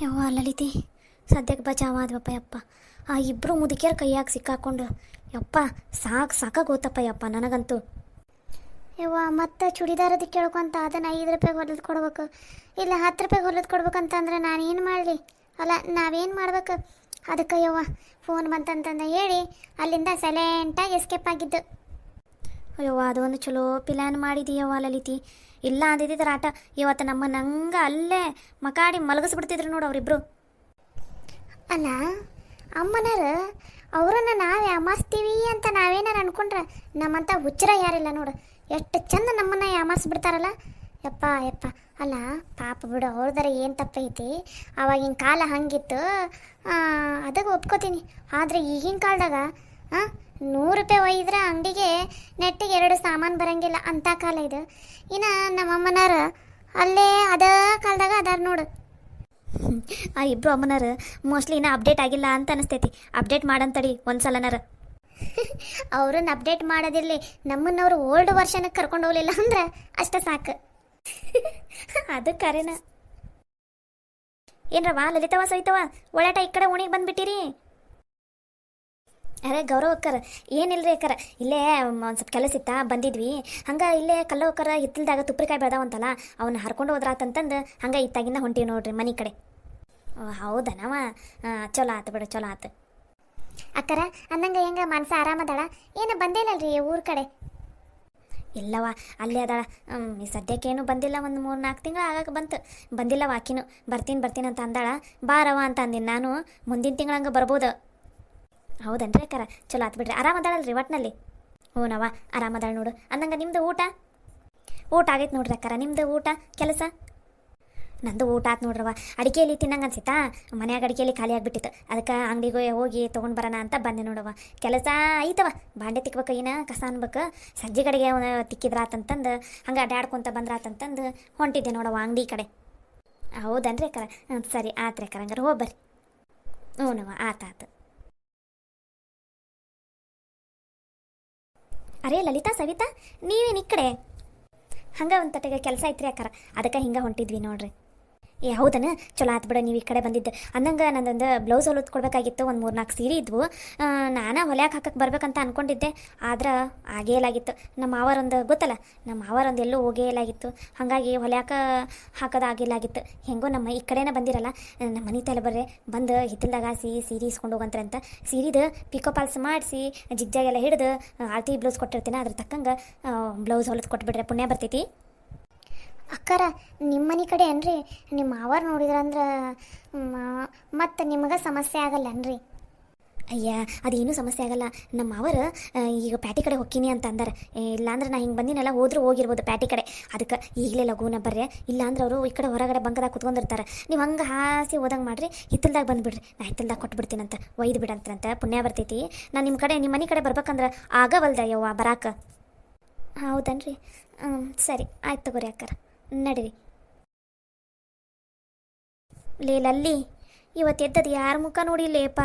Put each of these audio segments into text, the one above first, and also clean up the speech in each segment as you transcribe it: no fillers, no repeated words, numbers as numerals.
ಯವ್ವ ಲಲಿತಿ, ಸದ್ಯಕ್ಕೆ ಬಚಾವಾದ್ವಪ್ಪ ಯಪ್ಪ. ಆ ಇಬ್ಬರು ಮುದುಕಿಯರ ಕೈಯಾಗ ಸಿಕ್ಕಾಕೊಂಡು ಯಪ್ಪ ಸಾಕಾಗೋತಪ್ಪ ಯಪ್ಪ ನನಗಂತೂ. ಯವ್ವ ಮತ್ತೆ ಚೂಡಿದಾರದ್ದು ಕೇಳ್ಕೊಂತ ಅದನ್ನು 5 ರೂಪಾಯಿಗೆ ಹೊಲಿದು ಕೊಡ್ಬೇಕು, ಇಲ್ಲ 10 ರೂಪಾಯಿಗೆ ಹೊಲಿದು ಕೊಡ್ಬೇಕಂತ ಅಂದ್ರೆ ನಾನು ಏನು ಮಾಡಲಿ? ಅಲ್ಲ ನಾವೇನು ಮಾಡ್ಬೇಕು? ಅದಕ್ಕೆ ಯವ್ವ ಫೋನ್ ಬಂತಂತಂದು ಹೇಳಿ ಅಲ್ಲಿಂದ ಸೈಲೆಂಟಾಗಿ ಎಸ್ಕೇಪ್ ಆಗಿದ್ದು. ಅಯ್ಯವ್ವ ಅದು ಒಂದು ಚಲೋ ಪ್ಲ್ಯಾನ್ ಮಾಡಿದೀಯವ್ವ ಲಲಿತಿ. ಇಲ್ಲ ಅಂದಿದ್ದಿದ್ರೆ ಆಟ ಇವತ್ತು ನಮ್ಮನ್ನ ಹಂಗೆ ಅಲ್ಲೇ ಮಕಾಡಿ ಮಲಗಿಸ್ಬಿಡ್ತಿದ್ರು ನೋಡು ಅವರಿಬ್ರು. ಅಲ್ಲ ಅಮ್ಮನರು ಅವರನ್ನು ನಾವು ಯಾಮಾರಿಸ್ತೀವಿ ಅಂತ ನಾವೇನಾರು ಅನ್ಕೊಂಡ್ರೆ ನಮ್ಮಂಥ ಹುಚ್ಚರ ಯಾರಿಲ್ಲ ನೋಡು. ಎಷ್ಟು ಚಂದ ನಮ್ಮನ್ನು ಯಾಮಾರಿಸ್ಬಿಡ್ತಾರಲ್ಲ ಯಪ್ಪ ಯಪ್ಪ. ಅಲ್ಲ ಪಾಪ ಬಿಡು, ಅವ್ರದರ ಏನು ತಪ್ಪೈತಿ, ಆವಾಗಿನ ಕಾಲ ಹಂಗಿತ್ತು, ಅದಕ್ಕೆ ಒಪ್ಕೋತೀನಿ. ಆದರೆ ಈಗಿನ ಕಾಲದಾಗ 100 ರೂಪಾಯಿ ಒಯ್ದ್ರೆ ಅಂಗಡಿಗೆ ನೆಟ್ಟಿಗೆ 2 ಸಾಮಾನು ಬರೋಂಗಿಲ್ಲ ಅಂಥ ಕಾಲ ಇದು. ಇನ್ನು ನಮ್ಮಮ್ಮನರು ಅಲ್ಲೇ ಅದೇ ಕಾಲದಾಗ ಅದಾರ ನೋಡು. ಆ ಇಬ್ಬರು ಅಮ್ಮನರು ಮೋಸ್ಟ್ಲಿ ಇನ್ನೂ ಅಪ್ಡೇಟ್ ಆಗಿಲ್ಲ ಅಂತ ಅನಿಸ್ತೈತಿ. ಅಪ್ಡೇಟ್ ಮಾಡಂತಡಿ ಒಂದ್ಸಲನಾರ. ಅವ್ರನ್ನ ಅಪ್ಡೇಟ್ ಮಾಡೋದಿರಲಿ, ನಮ್ಮನ್ನವರು ಓಲ್ಡ್ ವರ್ಷನ್ಗೆ ಕರ್ಕೊಂಡು ಹೋಗ್ಲಿಲ್ಲ ಅಂದ್ರೆ ಅಷ್ಟ ಸಾಕು. ಅದು ಕರೆನ. ಏನ್ರವಾ ಲಲಿತವ ಸಹಿತವ ಒಳಾಟ ಈ ಕಡೆ ಓಣಿಗೆ ಬಂದ್ಬಿಟ್ಟಿರಿ? ಅರೆ ಗೌರವ ಅಕ್ಕರ ಏನಿಲ್ರಿ ಅಕ್ಕರ, ಇಲ್ಲೇ ಒಂದು ಸ್ವಲ್ಪ ಕೆಲಸ ಇತ್ತಾ ಬಂದಿದ್ವಿ. ಹಂಗೆ ಇಲ್ಲೇ ಕಲ್ಲ ಅಕ್ಕರ ಹಿತ್ತಲ್ದಾಗ ತುಪ್ರಿಕಾಯಿ ಬೆಳೆದಾವಂತಲ್ಲ, ಅವನ್ನ ಹರ್ಕೊಂಡು ಹೋದ್ರಾತಂತಂದು ಹಂಗೆ ಇತ್ತಾಗಿಂದ ಹೊಂಟೀವಿ ನೋಡ್ರಿ ಮನೆ ಕಡೆ. ಹೌದನವ, ಚಲೋ ಆತು ಬಿಡು, ಚಲೋ ಆತು. ಅಕ್ಕರ ಅಂದಂಗೆ ಹೆಂಗೆ ಮನಸ ಆರಾಮದಾಳ? ಏನು ಬಂದಿಲ್ಲಲ್ರಿ ಊರ ಕಡೆ? ಇಲ್ಲವ ಅಲ್ಲೇ ಅದಾಳ. ಸದ್ಯಕ್ಕೇನು ಬಂದಿಲ್ಲ, ಒಂದು 3-4 ತಿಂಗಳು ಆಗಕ್ಕೆ ಬಂದಿಲ್ಲ. ವಾಕಿನೂ ಬರ್ತೀನಿ ಅಂತ ಅಂದಾಳ. ಬಾರವ ಅಂತ ಅಂದಿನಿ ನಾನು. ಮುಂದಿನ ತಿಂಗಳಂಗೆ ಬರ್ಬೋದು. ಹೌದನ್ರಿ ಅಕ್ಕಾರ, ಚಲೋ ಆತು ಬಿಡ್ರಿ. ಆರಾಮದಾಳಲ್ರಿ ಒಟ್ಟಿನಲ್ಲಿ? ಹ್ಞೂನವ ಆರಾಮದಾಳ ನೋಡು. ಅಂದಂಗೆ ನಿಮ್ಮದು ಊಟ ಆಗೈತೆ ನೋಡ್ರಿ ಅಕ್ಕಾರ. ನಿಮ್ಮದು ಊಟ ಕೆಲಸ? ನಂದು ಊಟ ಆತು ನೋಡ್ರವ. ಅಡಿಕೆಯಲ್ಲಿ ತಿನ್ನಂಗೆ ಅನ್ಸಿತ್ತಾ, ಮನ್ಯಾಗ ಅಡಿಕೆಯಲ್ಲಿ ಖಾಲಿ ಆಗಿಬಿಟ್ಟಿತ್ತು. ಅದಕ್ಕೆ ಅಂಗಡಿಗೆ ಹೋಗಿ ತೊಗೊಂಡು ಬರೋಣ ಅಂತ ಬಂದೆ ನೋಡವ. ಕೆಲಸ ಐತವ, ಬಾಂಡೆ ತಿಕ್ಬೇಕು, ಏನ ಕಸ ಅನ್ಬೇಕು, ಸಂಜೆ ಕಡೆಗೆ ತಿಕ್ಕಿದ್ರಾತಂತಂದು ಹಂಗೆ ಅಡ್ಡಾಡ್ಕೊತ ಬಂದ್ರಾತಂತಂದು ಹೊಂಟಿದ್ದೆ ನೋಡವ ಅಂಗಡಿ ಕಡೆ. ಹೌದನ್ರಿ ಅಕ್ಕಾರ? ಸರಿ ಆತ್ರಿ ಅಕ್ಕಾರ, ಹಂಗಾರೆ ಹೋಗ್ಬರ್ರಿ. ಹ್ಞೂನವ ಆತಾತು. ಅರೇ ಲಲಿತಾ ಸವಿತಾ, ನೀವೇನು ಈ ಕಡೆ? ಹಂಗೆ ಒಂದು ತಟ್ಟೆಗೆ ಕೆಲಸ ಐತ್ರಿ ಅಕ್ಕಾರ, ಅದಕ್ಕೆ ಹಿಂಗೆ ಹೊಂಟಿದ್ವಿ ನೋಡ್ರಿ. ಏ ಹೌದನ, ಚಲೋ ಆತು ಬಿಡ ನೀವು ಈ ಕಡೆ ಬಂದಿದ್ದು. ಅಂದಂಗೆ ನಂದೊಂದು ಬ್ಲೌಸ್ ಹೊಲಿದು ಕೊಡ್ಬೇಕಾಗಿತ್ತು. ಒಂದು 3-4 ಸೀರೆ ಇದ್ವು. ನಾನು ಹೊಲ್ಯಾಕೆ ಹಾಕಕ್ಕೆ ಬರ್ಬೇಕಂತ ಅಂದ್ಕೊಂಡಿದ್ದೆ, ಆದ್ರೆ ಆಗೇಲಾಗಿತ್ತು. ನಮ್ಮ ಮಾವರೊಂದು ಗೊತ್ತಲ್ಲ, ನಮ್ಮ ಮಾವರೊಂದು ಎಲ್ಲೂ ಹೋಗೇಲಾಗಿತ್ತು. ಹಾಗಾಗಿ ಹೊಲ್ಯಾಕೆ ಹಾಕೋದಾಗೇಲಾಗಿತ್ತು. ಹೆಂಗೋ ನಮ್ಮ ಈ ಕಡೆನೇ ಬಂದಿರಲ್ಲ, ನಮ್ಮ ಮನೆ ತಲೆ ಬರ್ರೆ ಬಂದು ಹಿತ್ತಲ್ದಾಗ ಸೀರೆ ಇಸ್ಕೊಂಡು ಹೋಗಂತ್ರೆ ಅಂತ. ಸೀರೆದು ಪಿಕೋ ಪಾಲ್ಸ್ ಮಾಡಿಸಿ ಜಿಗ್ಜಾಗೆಲ್ಲ ಹಿಡಿದು ಆಳ್ತಿ ಬ್ಲೌಸ್ ಕೊಟ್ಟಿರ್ತೀನಿ. ಅದ್ರ ತಕ್ಕಂಗೆ ಬ್ಲೌಸ್ ಹೊಲಿದು ಕೊಟ್ಬಿಟ್ರೆ ಪುಣ್ಯ ಬರ್ತೈತಿ. ಅಕ್ಕಾರ ನಿಮ್ಮ ಮನೆ ಕಡೆ ಏನ್ರಿ? ನಿಮ್ಮ ಮಾವಾರು ನೋಡಿದ್ರಂದ್ರೆ ಮತ್ತು ನಿಮಗೆ ಸಮಸ್ಯೆ ಆಗಲ್ಲನ್ರಿ? ಅಯ್ಯ ಅದೇನು ಸಮಸ್ಯೆ ಆಗಲ್ಲ. ನಮ್ಮ ಮಾವರು ಈಗ ಪ್ಯಾಟಿ ಕಡೆ ಹೋಗ್ತೀನಿ ಅಂತ ಅಂದಾರೆ. ಇಲ್ಲಾಂದ್ರೆ ನಾ ಹಿಂಗೆ ಬಂದಿನೆಲ್ಲ ಹೋದ್ರೂ ಹೋಗಿರ್ಬೋದು ಪ್ಯಾಟಿ ಕಡೆ. ಅದಕ್ಕೆ ಈಗಲೇ ಲಘುನ ಬರ್ರೆ, ಇಲ್ಲಾಂದ್ರೆ ಅವರು ಈ ಕಡೆ ಹೊರಗಡೆ ಬಂಕದಾಗ ಕುತ್ಕೊಂಡಿರ್ತಾರೆ. ನೀವು ಹಂಗೆ ಹಾಸಿ ಓದಂಗೆ ಮಾಡಿರಿ, ಹಿತ್ತಲ್ದಾಗ ಬಂದುಬಿಡ್ರಿ. ನಾ ಹಿತ್ತಲ್ದಾಗ ಕೊಟ್ಬಿಡ್ತೀನಂತ, ಒಯ್ದು ಬಿಡಂತ್ರಂತ, ಪುಣ್ಯ ಬರ್ತೈತಿ. ನಾನು ನಿಮ್ಮ ಮನೆ ಕಡೆ ಬರ್ಬೇಕಂದ್ರೆ ಆಗವಲ್ದ ಯವ್ವ ಬರಾಕ. ಹೌದನ್ರಿ? ಸರಿ ಆಯ್ತು ತಗೋರಿ ಅಕ್ಕಾರ, ನಡೀರಿ. ಲಲ್ಲಿ ಇವತ್ತು ಎದ್ದದು ಯಾರ ಮುಖ ನೋಡಿಲ್ಲೇಪ್ಪ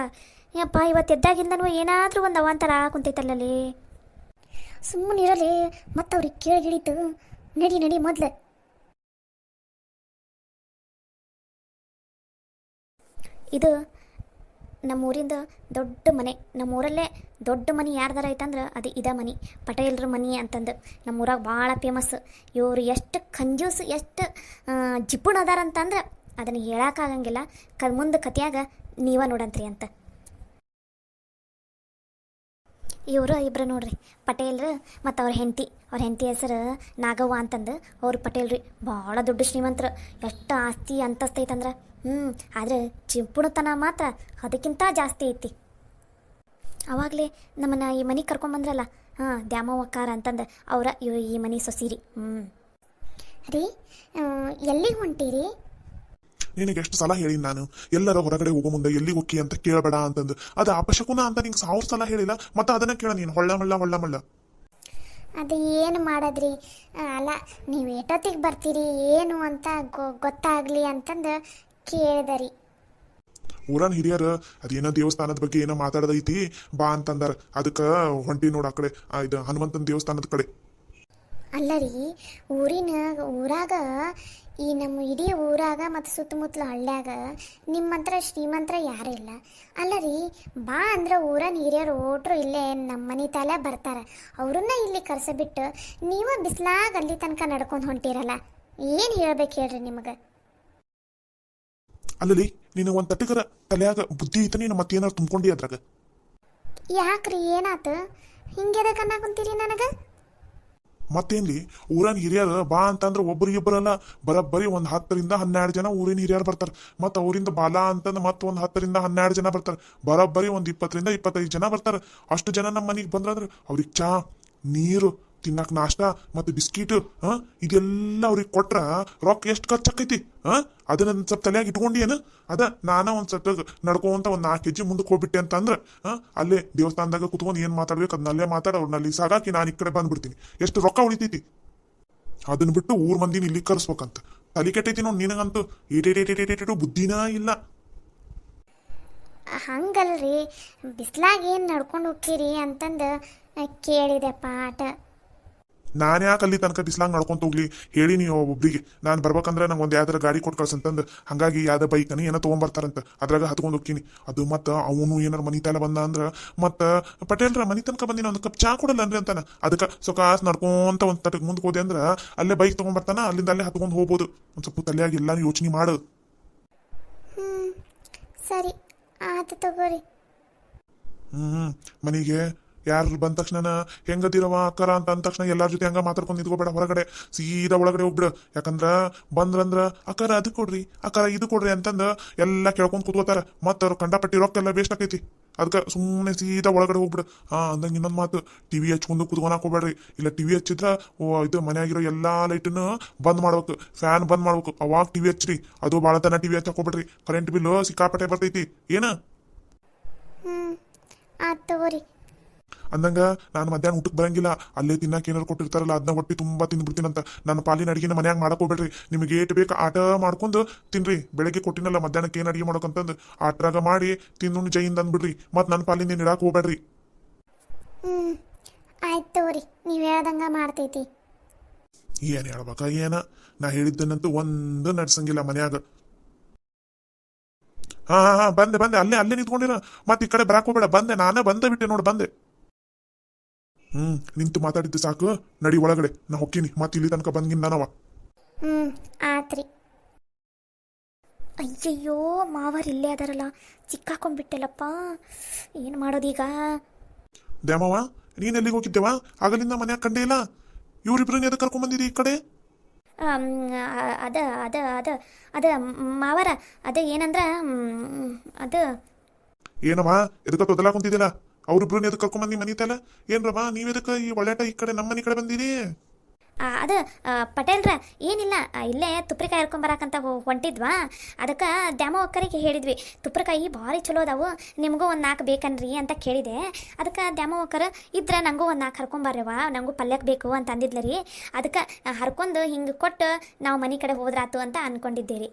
ಯಪ್ಪ. ಇವತ್ತು ಎದ್ದಾಗಿಂದನೂ ಏನಾದರೂ ಒಂದು ಅವಾಂತರ ಕುಂತೈತಲ್ಲೇ. ಸುಮ್ಮನಿರಲಿ, ಮತ್ತು ಅವ್ರಿಗೆ ಕೇಳಿಗಿಡಿತು. ನಡಿ ಮೊದಲು. ಇದು ನಮ್ಮೂರಿಂದ ದೊಡ್ಡ ಮನೆ. ನಮ್ಮೂರಲ್ಲೇ ದೊಡ್ಡ ಮನೆ ಯಾರ್ದಾರ ಐತಂದ್ರೆ ಅದು ಇದ ಮನೆ, ಪಟೇಲ್ರ ಮನೆ ಅಂತಂದು. ನಮ್ಮೂರಾಗ ಭಾಳ ಫೇಮಸ್. ಇವರು ಎಷ್ಟು ಕಂಜೂಸ್, ಎಷ್ಟು ಜಿಪುಣ ಅದಾರ ಅಂತಂದ್ರೆ ಅದನ್ನು ಹೇಳೋಕ್ಕಾಗಂಗಿಲ್ಲ. ಮುಂದೆ ಕತೆಯಾಗ ನೀವ ನೋಡಂತ್ರಿ ಅಂತ. ಇವರು ಇಬ್ಬರು ನೋಡ್ರಿ ಪಟೇಲ್ರು ಮತ್ತು ಅವ್ರ ಹೆಂಡತಿ ಹೆಸರು ನಾಗವ್ವ ಅಂತಂದು. ಅವ್ರು ಪಟೇಲ್ರಿ ಭಾಳ ದೊಡ್ಡ ಶ್ರೀಮಂತರು. ಎಷ್ಟು ಆಸ್ತಿ ಅಂತಸ್ತೈತಂದ್ರೆ ಆದರೆ ಚಿಂಪುಣತನ ಮಾತ್ರ ಅದಕ್ಕಿಂತ ಜಾಸ್ತಿ ಐತಿ. ಅವಾಗಲೇ ನಮ್ಮನ್ನು ಈ ಮನೆಗೆ ಕರ್ಕೊಂಬಂದ್ರಲ್ಲ, ದ್ಯಾಮವ್ವಕ್ಕಾರ ಅಂತಂದು, ಅವರ ಈ ಮನೆ ಸೊಸೀರಿ. ರೀ ಎಲ್ಲಿಗೆ ಹೊಂಟೀರಿ? ನಿನಗೆ ಎಷ್ಟು ಸಲ ಹೇಳಿ ನಾನು, ಎಲ್ಲರ ಹೊರಗಡೆ ಹೋಗೋ ಮುಂದೆ ಎಲ್ಲಿ ಹೋಗಿ ಅಂತ ಕೇಳಬೇಡ ಅಂತಂದು. ಅದು ಅಪಶಕುನ ಅಂತ ನಿಂಗೆ 1000 ಸಲ ಹೇಳಿಲ್ಲ, ಮತ್ತೆ ಅದನ್ನ ಕೇಳ ನೀನು ಹೊಳ್ಳ. ಅದು ಏನು ಮಾಡೋದ್ರಿ? ಅಲ್ಲ ನೀವು ಎಷ್ಟೊತ್ತಿಗೆ ಬರ್ತೀರಿ ಏನು ಅಂತ ಗೊತ್ತಾಗ್ಲಿ ಅಂತಂದು ಕೇಳಿದರಿ. ಊರನ್ ಹಿರಿಯರು ಅದೇನೋ ದೇವಸ್ಥಾನದ ಬಗ್ಗೆ ಏನೋ ಮಾತಾಡದೈತಿ ಬಾ ಅಂತಂದಾರ. ಅದಕ್ಕೆ ಹೊಂಟಿ ನೋಡ ಆ ಕಡೆ, ಇದು ಹನುಮಂತನ ದೇವಸ್ಥಾನದ ಕಡೆ. ಅಲ್ಲ ರೀ, ಊರಾಗ ಈ ನಮ್ಮ ಇಡೀ ಊರಾಗ ಮತ್ತು ಸುತ್ತಮುತ್ತಲ ಹಳ್ಳ್ಯಾಗ ನಿಮ್ಮಂತ್ರ ಶ್ರೀಮಂತರ ಯಾರೂ ಇಲ್ಲ. ಅಲ್ಲ ರೀ, ಬಾ ಅಂದ್ರೆ ಊರನ್ ಹಿರಿಯರು ಓಟ್ರು ಇಲ್ಲೇ ನಮ್ಮ ಮನೆ ತಲೆ ಬರ್ತಾರೆ. ಅವ್ರನ್ನ ಇಲ್ಲಿ ಕರ್ಸಬಿಟ್ಟು ನೀವ ಬಿಸ್ಲಾಗ ಅಲ್ಲಿ ತನಕ ನಡ್ಕೊಂಡು ಹೊಂಟಿರಲ್ಲ, ಏನು ಹೇಳ್ಬೇಕು ಹೇಳ್ರಿ ನಿಮಗೆ? ಅಲ್ಲಲ್ಲಿ ನೀನು ಒಂದ್ ತಟ್ಟಿಗರ ತಲೆಯಾಗ ಬುದ್ಧಿ ಐತ, ನೀನು ಮತ್ತೇನಾರು ತುಂಬ್ಕೊಂಡಿ ಅದ್ರಾಗ? ಯಾಕ್ರಿ, ಏನಾತು ಹಿಂಗೆದಕ್ಕೆ ಅನ್ನಕುಂತೀರಿ ನನಗೆ? ಮತ್ತೇನ್ಲಿ, ಊರನ್ ಹಿರಿಯರು ಬಾ ಅಂತಂದ್ರೆ ಒಬ್ಬರಿಗಿಬ್ಬರಲ್ಲ, ಬರೀ ಒಂದ್ 10 ರಿಂದ 12 ಜನ ಊರಿನ ಹಿರಿಯರು ಬರ್ತಾರೆ. ಮತ್ತ ಅವರಿಂದ ಬಾಲ ಅಂತಂದ್ರೆ ಮತ್ತ ಒಂದ್ 10 ರಿಂದ 12 ಜನ ಬರ್ತಾರೆ. ಬರೀ ಒಂದ್ 20 ರಿಂದ 25 ಜನ ಬರ್ತಾರೆ. ಅಷ್ಟು ಜನ ನಮ್ಮ ಮನೆಗೆ ಬಂದ್ರಂದ್ರೆ ಅವ್ರಿಗೆ ಚಾ, ನೀರು, ತಿನ್ನಕ್ ನಾಷ್ಟ ಮತ್ತೆ ಬಿಸ್ಕಿಟ್ ಇದೆಲ್ಲ ಅವ್ರಿಗೆ ಕೊಟ್ರ ರೊಕ್ಕ ಎಷ್ಟು ಖರ್ಚಾಕೈತಿ? ಅದನ್ನ ಸ್ವಲ್ಪ ತಲೆಯಾಗಿ ಇಟ್ಕೊಂಡಿ ಅದ ನಾನ ಒಂದ್ ಸ್ವಲ್ಪ ನಡ್ಕೊಂತ ಒಂದ್ 4 kg ಮುಂದಕ್ಕೆ ಹೋಗ್ಬಿಟ್ಟೆ ಅಂತಂದ್ರ ಅಲ್ಲೇ ದೇವಸ್ಥಾನದಾಗ ಕುತ್ಕೊಂಡು ಏನ್ ಮಾತಾಡ್ಬೇಕು ಅದನ್ನ ಅಲ್ಲೇ ಮಾತಾಡ, ಅವ್ರನ್ನ ಅಲ್ಲಿ ಸಾಗಾಕಿ ನಾನು ಈ ಕಡೆ ಬಂದ್ಬಿಡ್ತೀನಿ. ಎಷ್ಟು ರೊಕ್ಕ ಉಳಿತೈತಿ? ಅದನ್ನ ಬಿಟ್ಟು ಊರ್ ಮಂದಿನ ಇಲ್ಲಿ ಕರ್ಸ್ಬೇಕಂತ ತಲೆ ಕೆಟ್ಟೈತಿ ನೋಡ್ ನಿನಗಂತೂ. ಏಟೇಟೇಟೇಟೇಟು ಬುದ್ಧಿನ ಇಲ್ಲ. ಹಂಗಲ್ರಿ, ಬಿಸ್ಲಾಗ ಏನು ನಡ್ಕೊಂಡು ಹೋಗ್ತೀರಿ ಅಂತಂದು ಕೇಳಿದೆ ಪಾಠ. ನಾನು ಯಾಕೆ ಅಲ್ಲಿ ತನಕ ಬಿಸ್ಲಾಂಗ್ ನಡ್ಕೊಂತ ಹೋಗ್ಲಿ ಹೇಳಿ? ನೀವು ಒಬ್ರಿಗೆ ನಾನು ಬರ್ಬೇಕಂದ್ರೆ ನಂಗೆ ಒಂದು ಯಾವ್ದಾರ ಗಾಡಿ ಕೊಟ್ಟು ಕಳ್ಸಂತಂದು ಹಂಗಾಗಿ ಯಾವ್ದ ಬೈಕ್ ಏನೋ ತೊಗೊಂಬರ್ತಾರಂತ ಅದ್ರಾಗ ಹತ್ಕೊಂಡು ಹೋಗ್ತೀನಿ. ಅದು ಮತ್ತು ಅವನು ಏನಾರು ಮನಿ ತಲೆ ಬಂದ ಅಂದ್ರೆ ಮತ್ತು ಪಟೇಲ್ರ ಮನಿ ತನಕ ಬಂದಿನ ಒಂದು ಕಪ್ ಚಾ ಕೊಡಲ್ಲನ್ರಿ ಅಂತಾನ. ಅದಕ್ಕೆ ಸೊಕಾಸ್ ನಡ್ಕೊಂತ ಒಂದು ತಟಕ್ಕೆ ಮುಂದಕ್ಕೆ ಹೋದೆ ಅಂದ್ರೆ ಅಲ್ಲೇ ಬೈಕ್ ತೊಗೊಂಬರ್ತಾನ, ಅಲ್ಲಿಂದ ಅಲ್ಲೇ ಹತ್ಕೊಂಡು ಹೋಗ್ಬೋದು. ಒಂದು ಸ್ವಲ್ಪ ತಲೆಯಾಗಿ ಎಲ್ಲಾನು ಯೋಚನೆ ಮಾಡು. ಸರಿ ಆಯ್ತು ತಗೋರಿ. ಮನೆಗೆ ಯಾರು ಬಂದ ತಕ್ಷಣ ಹೆಂಗದಿರವ ಅಕ್ಕರ ಅಂತ ಅಂದ ತಕ್ಷಣ ಎಲ್ಲಾರ ಜೊತೆ ಹಂಗ ಮಾತಾಡ್ಕೊಂಡು ನಿಂತ್ಕೋಬೇಡ, ಹೊರಗಡೆ ಸೀದಾ ಒಳಗಡೆ ಹೋಗ್ಬಿಡು. ಯಾಕಂದ್ರ ಬಂದ್ರಂದ್ರ ಅಕ್ಕರ ಅದು ಕೊಡ್ರಿ, ಅಕ್ಕರ ಇದು ಕೊಡ್ರಿ ಅಂತಂದ ಎಲ್ಲ ಕೇಳ್ಕೊಂಡ್ ಕೂತ್ಕೋತಾರ. ಮತ್ತ ಅವ್ರು ಕಂಡಪಟ್ಟಿ ರೊಕ್ಕ ಎಲ್ಲ ವೇಸ್ಟ್ ಆಕೈತಿ. ಅದಕ್ಕೆ ಸುಮ್ಮನೆ ಸೀದಾ ಒಳಗಡೆ ಹೋಗ್ಬಿಡು. ಅಂದಂಗೆ ಇನ್ನೊಂದು ಮಾತು, ಟಿವಿ ಹಚ್ಕೊಂಡು ಕುತ್ಕೊಳಕ್ ಹೋಗ್ಬೇಡ್ರಿ. ಇಲ್ಲ ಟಿವಿ ಹಚ್ಚಿದ್ರ ಇದು ಮನೆಯಾಗಿರೋ ಎಲ್ಲಾ ಲೈಟನ್ನು ಬಂದ್ ಮಾಡ್ಬೇಕು, ಫ್ಯಾನ್ ಬಂದ್ ಮಾಡ್ಬೇಕು, ಅವಾಗ ಟಿವಿ ಹಚ್ಚ್ರಿ. ಅದು ಭಾಳ ತನ ಟಿವಿ ಹಚ್ಚಕ್ ಹೋಗ್ಬೇಡ್ರಿ, ಕರೆಂಟ್ ಬಿಲ್ ಸಿಕ್ಕಾಪಟ್ಟೆ ಬರ್ತೈತಿ. ಏನ ಆಯ್ತು ತಗೋರಿ. ಅಂದಂಗ ನಾನು ಮಧ್ಯಾಹ್ನ ಊಟಕ್ಕೆ ಬರಂಗಿಲ್ಲ, ಅಲ್ಲೇ ತಿನ್ನಕ್ಕೆ ಏನಾರು ಕೊಟ್ಟಿರ್ತಾರಲ್ಲ ಅದನ್ನ ಹೊಟ್ಟಿ ತುಂಬಾ ತಿಂದ್ಬಿಡ್ತೀನಂತ. ನನ್ನ ಪಾಲಿನ ಅಡಿಗೆನ ಮನ್ಯಾಗ ಮಾಡಕ್ ಹೋಗ್ಬೇಡ್ರಿ. ನಿಮಗೆ ಏಟ್ ಬೇಕು ಆಟ ಮಾಡ್ಕೊಂಡು ತಿನ್ರಿ. ಬೆಳಗ್ಗೆ ಕೊಟ್ಟಿನಲ್ಲ ಮಧ್ಯಾಹ್ನಕ್ಕೆ ಏನು ಅಡಿಗೆ ಮಾಡೋಕಂತಂದು ಆಟ್ರಾಗ ಮಾಡಿ ತಿಂದು ಜೈಯಿಂದ ಅಂದ್ಬಿಡ್ರಿ. ಮತ್ ನನ್ನ ಪಾಲಿನ ಏನು ಇಡಾಕ್ ಹೋಗ್ಬೇಡ್ರಿ. ಆಯ್ತು ತಗೋರಿ, ನೀವು ಹೇಳ್ದಂಗ ಮಾಡ್ತೈತಿ. ಏನ್ ಹೇಳ್ಬೇಕ ಏನ, ನಾ ಹೇಳಿದ್ದನ್ನಂತೂ ಒಂದು ನಡ್ಸಂಗಿಲ್ಲ ಮನ್ಯಾಗ. ಹಾ ಬಂದೆ ಅಲ್ಲೇ ನಿಂತ್ಕೊಂಡಿರ. ಮತ್ ಈ ಕಡೆ ಬರಾಕ್ ಹೋಗ್ಬೇಡ. ಬಂದೆ, ನಾನೇ ಬಂದೆ ಬಿಟ್ಟೆ ನೋಡು, ಬಂದೆ. ನಿಂತು ಮಾತಾಡಿದ್ದು ಸಾಕು, ನಡಿ ಒಳಗಡೆ, ನಾ ಹೊಕ್ಕೀನಿ. ಮತ್ ಇಲ್ಲಿ ತನಕ ಬಂದ್ಗಿನ್ ನಾನವ. ಆತ್ರಿ. ಅಯ್ಯಯ್ಯೋ, ಮಾವಾರ್ ಇಲ್ಲೇ ಅದಾರಲ್ಲ, ಸಿಕ್ಕಾಕೊಂಡ್ಬಿಟ್ಟೆಲ್ಲಪ್ಪ, ಏನು ಮಾಡೋದೀಗ? ದ್ಯಾಮವ್ವ, ನೀನ್ ಎಲ್ಲಿಗೆ ಹೋಗಿದ್ದೇವ? ಆಗಲಿಂದ ಮನ್ಯಾಗ ಕಂಡೇ ಇಲ್ಲ. ಇವ್ರಿಬ್ರನ್ನ ಎದಕ್ಕೆ ಕರ್ಕೊಂಡ್ ಬಂದಿರಿ ಈ ಕಡೆ? ಅದ ಅದ ಅದ ಅದ ಮಾವರ, ಅದ ಏನಂದ್ರ ಅದು ಏನವ ಎದಕ್ಕ ತೊದಲಾ ಕುಂತಿದ್ದಿಲ್ಲ? ಅವ್ರಿಬ್ರನ್ನ ಎದಕ್ಕೆ ಕರ್ಕೊಂಡ್ ಬಂದಿ ಮನಿ ತಲೆ? ಏನ್ರವ ನೀವ್ ಎದಕ್ಕ ಈ ಒಳ್ಳೆಟ ಈ ಕಡೆ ನಮ್ಮ ಮನಿ ಕಡೆ ಬಂದಿರಿ? ಅದು ಪಟೇಲ್ರ ಏನಿಲ್ಲ, ಇಲ್ಲೇ ತುಪ್ರಿಕಾಯಿ ಹರ್ಕೊಂಬರಾಕಂತ ಹೊಂಟಿದ್ವಾ. ಅದಕ್ಕೆ ದ್ಯಾಮ ಒಕ್ಕರಿಗೆ ಹೇಳಿದ್ವಿ, ತುಪ್ರಿಕಾಯಿ ಭಾರಿ ಚಲೋ ಅದಾವು, ನಿಮಗೂ ಒಂದು 4 ಬೇಕನ್ರಿ ಅಂತ ಕೇಳಿದೆ. ಅದಕ್ಕೆ ದ್ಯಾಮ ಒಕ್ಕರು ಇದ್ರೆ ನನಗೂ ಒಂದು 4 ಹರ್ಕೊಂಬರ್ರವ, ನನಗೂ ಪಲ್ಯಕ್ಕೆ ಬೇಕು ಅಂತ ಅಂದಿದ್ಲ ರೀ. ಅದಕ್ಕೆ ಹರ್ಕೊಂಡು ಹಿಂಗೆ ಕೊಟ್ಟು ನಾವು ಮನೆ ಕಡೆ ಹೋದ್ರಾತು ಅಂತ ಅನ್ಕೊಂಡಿದ್ದೀರಿ.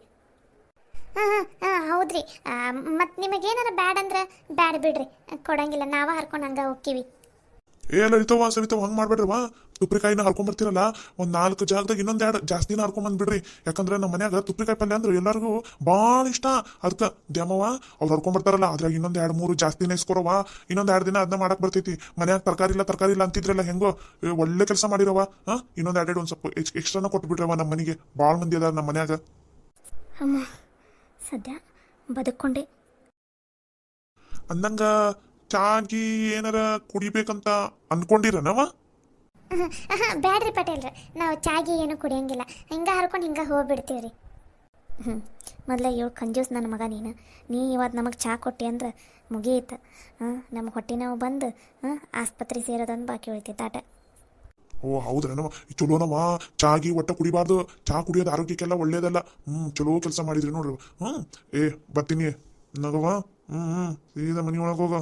ಹೌದ್ರಿ. ಮತ್ತು ನಿಮಗೇನಾರ ಬ್ಯಾಡ ಅಂದ್ರೆ ಬ್ಯಾಡ ಬಿಡ್ರಿ, ಕೊಡಂಗಿಲ್ಲ, ನಾವ ಹರ್ಕೊಂಡು ಹಂಗೆ ಹೋಗ್ತೀವಿ. ಲಲಿತವ್ವ ಸವಿತವ್ವ ಹಂಗ್ ಮಾಡ್ಬೇಡ್ರವ. ತುಪ್ರಿಕಾಯಿನ ಹರ್ಕೊಂಡ್ಬರ್ತಿರಲ್ಲ, ಒಂದ್ 4 ಜಾಗದಾಗ ಇನ್ನೊಂದೆರಡು ಜಾಸ್ತಿನ ಹರ್ಕೊಂಬಂದ್ಬಿಡ್ರಿ. ಯಾಕಂದ್ರೆ ನಮ್ಮ ಮನ್ಯಾಗ ತುಪ್ರಿಕಾಯಿ ಪಲ್ಯ ಅಂದ್ರೆ ಎಲ್ಲರಿಗೂ ಭಾಳ ಇಷ್ಟ. ಅದಕ್ಕೆ ದ್ಯಾಮವ್ವ ಅವ್ರು ಹರ್ಕೊಂಡ್ಬರ್ತಾರಲ್ಲ, ಅದ್ರಾಗ ಇನ್ನೊಂದ್ 2-3 ಜಾಸ್ತಿನ ಇಸ್ಕೊರವ. ಇನ್ನೊಂದ್ 2 ದಿನ ಅದನ್ನ ಮಾಡಕ್ ಬರ್ತೈತಿ. ಮನ್ಯಾಗ ತರಕಾರಿ ಇಲ್ಲ ಅಂತಿದ್ರಲ್ಲ, ಹೆಂಗೋ ಒಳ್ಳೆ ಕೆಲಸ ಮಾಡಿರವ. ಇನ್ನೊಂದ್ 2 ಒಂದ್ ಸ್ವಲ್ಪ ಎಕ್ಸ್ಟ್ರಾನ ಕೊಟ್ಬಿಡ್ರವ. ನಮ್ಮ ಮನೆಗೆ ಭಾಳ ಮಂದಿ ಅದಾರ ನಮ್ಮ ಮನ್ಯಾಗ. ಅಮ್ಮ, ಸದ್ಯ ಬದುಕೊಂಡೆ. ಅಂದಂಗ ಚಾಗಿ ಏನಾರ ಕುಡಿಬೇಕಂತ ಅನ್ಕೊಂಡಿರನವ? ಬ್ಯಾಡ್ರಿ ಪಟೇಲ್ರಿ, ನಾವು ಚಾಗಿ ಏನು ಕುಡಿಯಂಗಿಲ್ಲ, ಹಿಂಗೆ ಹರ್ಕೊಂಡು ಹಿಂಗೆ ಹೋಗ್ಬಿಡ್ತೀವ್ರಿ. ಮೊದಲ ಏಳು ಕಂಜೂಸ್ ನನ್ನ ಮಗ ನೀ ಇವತ್ತು ನಮಗೆ ಚಾ ಕೊಟ್ಟಿ ಅಂದ್ರೆ ಮುಗಿಯಿತು. ನಮಗೆ ಹೊಟ್ಟೆ ನಾವು ಬಂದು ಆಸ್ಪತ್ರೆ ಸೇರೋದೊಂದು ಬಾಕಿ ಉಳಿತೈತೆ ಆಟ. ಓ ಹೌದ್ರನವ, ಚಲೋನವ. ಚಾಗಿ ಒಟ್ಟ ಕುಡಿಬಾರ್ದು. ಚಾ ಕುಡಿಯೋದು ಆರೋಗ್ಯಕ್ಕೆಲ್ಲ ಒಳ್ಳೇದಲ್ಲ. ಚಲೋ ಕೆಲಸ ಮಾಡಿದ್ರಿ ನೋಡ್ರಿ. ಬರ್ತೀನಿ ನಗವ. ಸೀದಾ ಮನಿ ಒಳಗೆ ಹೋಗ.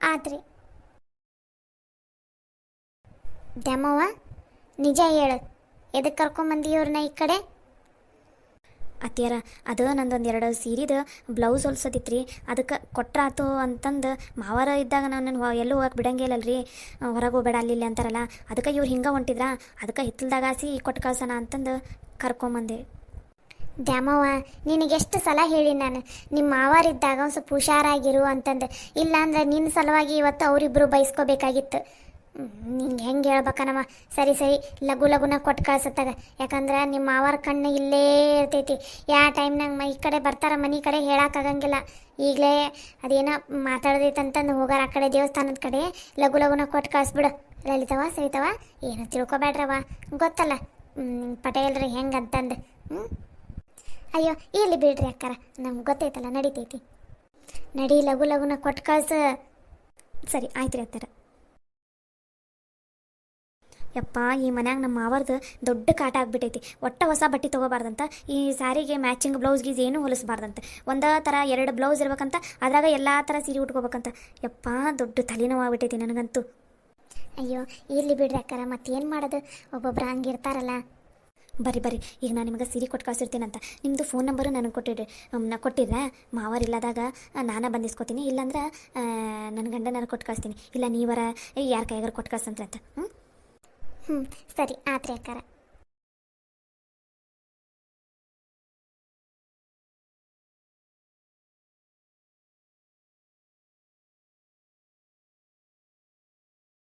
ಆತ್ರಿ. ದ್ಯಾಮವ್ವ, ನಿಜ ಹೇಳು, ಎದಕ್ಕೆ ಕರ್ಕೊಂಬಂದಿ ಇವ್ರನ್ನ ಈ ಕಡೆ? ಅತ್ತಿಯರ ಅದು ನಂದೊಂದು 2 ಸೀರಿದು ಬ್ಲೌಸ್ ಹೊಲ್ಸೋದಿತ್ರಿ, ಅದಕ್ಕೆ ಕೊಟ್ರಾತು ಅಂತಂದು ಮಾವಾರ ಇದ್ದಾಗ ನಾನು ಎಲ್ಲೂ ಹೋಗಕ್ಕೆ ಬಿಡಂಗಿಲ್ಲಲ್ರಿ, ಹೊರಗೆ ಹೋಗ್ಬೇಡ ಅಲ್ಲಿ ಇಲ್ಲಿ ಅಂತಾರಲ್ಲ, ಅದಕ್ಕೆ ಇವ್ರು ಹಿಂಗೆ ಹೊಂಟಿದ್ರ, ಅದಕ್ಕೆ ಹಿತ್ತಲ್ದಾಗ ಹಾಸಿ ಕೊಟ್ಟು ಕಳ್ಸೋಣ ಅಂತಂದು ಕರ್ಕೊಂಬಂದೆ. ದ್ಯಾಮವ್ವ, ನಿನಗೆಷ್ಟು ಸಲ ಹೇಳಿ ನಾನು ನಿಮ್ಮ ಮಾವಾರಿದ್ದಾಗ ಒಂದು ಸ್ವಲ್ಪ ಹುಷಾರಾಗಿರು ಅಂತಂದು. ಇಲ್ಲಾಂದ್ರೆ ನಿನ್ನ ಸಲುವಾಗಿ ಇವತ್ತು ಅವರಿಬ್ಬರು ಬೈಸ್ಕೋಬೇಕಾಗಿತ್ತು. ನಿಂಗೆ ಹೆಂಗೆ ಹೇಳ್ಬೇಕನಮ್ಮ. ಸರಿ ಸರಿ, ಲಘು ಲಘುನ ಕೊಟ್ಟು ಕಳ್ಸತ್ತಾಗ. ಯಾಕಂದ್ರೆ ನಿಮ್ಮ ಮಾವಾರ ಕಣ್ಣು ಇಲ್ಲೇ ಇರ್ತೈತಿ. ಯಾವ ಟೈಮ್ನಾಗ ಈ ಕಡೆ ಬರ್ತಾರ ಮನೆ ಕಡೆ ಹೇಳೋಕ್ಕಾಗಂಗಿಲ್ಲ. ಈಗಲೇ ಅದೇನೋ ಮಾತಾಡೋದೈತಂತಂದು ಹೋಗಾರ ಆ ಕಡೆ ದೇವಸ್ಥಾನದ ಕಡೆ. ಲಘು ಲಘುನ ಕೊಟ್ಟು ಕಳಿಸ್ಬಿಡು. ಲಲಿತವ ಸರಿತವ, ಏನು ತಿಳ್ಕೊಬೇಡ್ರವ, ಗೊತ್ತಲ್ಲ ಪಟೇಲ್ರಿ ಹೆಂಗೆ ಅಂತಂದು. ಅಯ್ಯೋ ಇಲ್ಲಿ ಬಿಡ್ರಿ ಅಕ್ಕಾರ, ನಮ್ಗೆ ಗೊತ್ತೈತಲ್ಲ, ನಡಿತೈತಿ. ನಡಿ, ಲಘು ಲಘುನ ಕೊಟ್ಟು ಕಳ್ಸು. ಸರಿ ಆಯ್ತು ರೀ ಅತ್ತಾರ. ಯಪ್ಪ, ಈ ಮನ್ಯಾಗ ನಮ್ಮ ಮಾವರ್ದು ದೊಡ್ಡ ಕಾಟ ಆಗ್ಬಿಟ್ಟೈತಿ. ಒಟ್ಟ ಹೊಸ ಬಟ್ಟೆ ತೊಗೋಬಾರ್ದಂತ, ಈ ಸ್ಯಾರಿಗೆ ಮ್ಯಾಚಿಂಗ್ ಬ್ಲೌಸ್ ಗೀಸ್ ಏನೂ ಹೊಲಿಸ್ಬಾರ್ದಂತೆ. ಒಂದೇ ಥರ 2 ಬ್ಲೌಸ್ ಇರ್ಬೇಕಂತ, ಅದ್ರಾಗ ಎಲ್ಲ ಥರ ಸೀರೆ ಉಟ್ಕೋಬೇಕಂತ. ಯಪ್ಪ, ದೊಡ್ಡ ತಲೆನೋವು ಆಗ್ಬಿಟ್ಟೈತಿ ನನಗಂತೂ. ಅಯ್ಯೋ ಇಲ್ಲಿ ಬಿಡ್ರಿ ಅಕ್ಕಾರ, ಮತ್ತೇನು ಮಾಡೋದು, ಒಬ್ಬೊಬ್ರು ಹಂಗಿರ್ತಾರಲ್ಲ. ಬರ್ರಿ, ಈಗ ನಾನು ನಿಮಗೆ ಸೀರೆ ಕೊಟ್ಟು ಕಳ್ಸಿರ್ತೀನಂತ. ನಿಮ್ಮದು ಫೋನ್ ನಂಬರು ನನಗೆ ಕೊಟ್ಟಿದ್ರೆ ಮಾವಾರ ಇಲ್ಲದಾಗ ನಾನು ಬಂದಿಸ್ಕೊತೀನಿ, ಇಲ್ಲಾಂದ್ರೆ ನನ್ನ ಗಂಡನಾರು ಕೊಟ್ಟು ಕಳಿಸ್ತೀನಿ, ಇಲ್ಲ ನೀವರ ಯಾರ ಕೈಗಾರ ಕೊಟ್ಟು ಕಳ್ಸಂತ್ರಂತ. ಸರಿ ಆತ್ರಿ ಅಕ್ಕಾರ.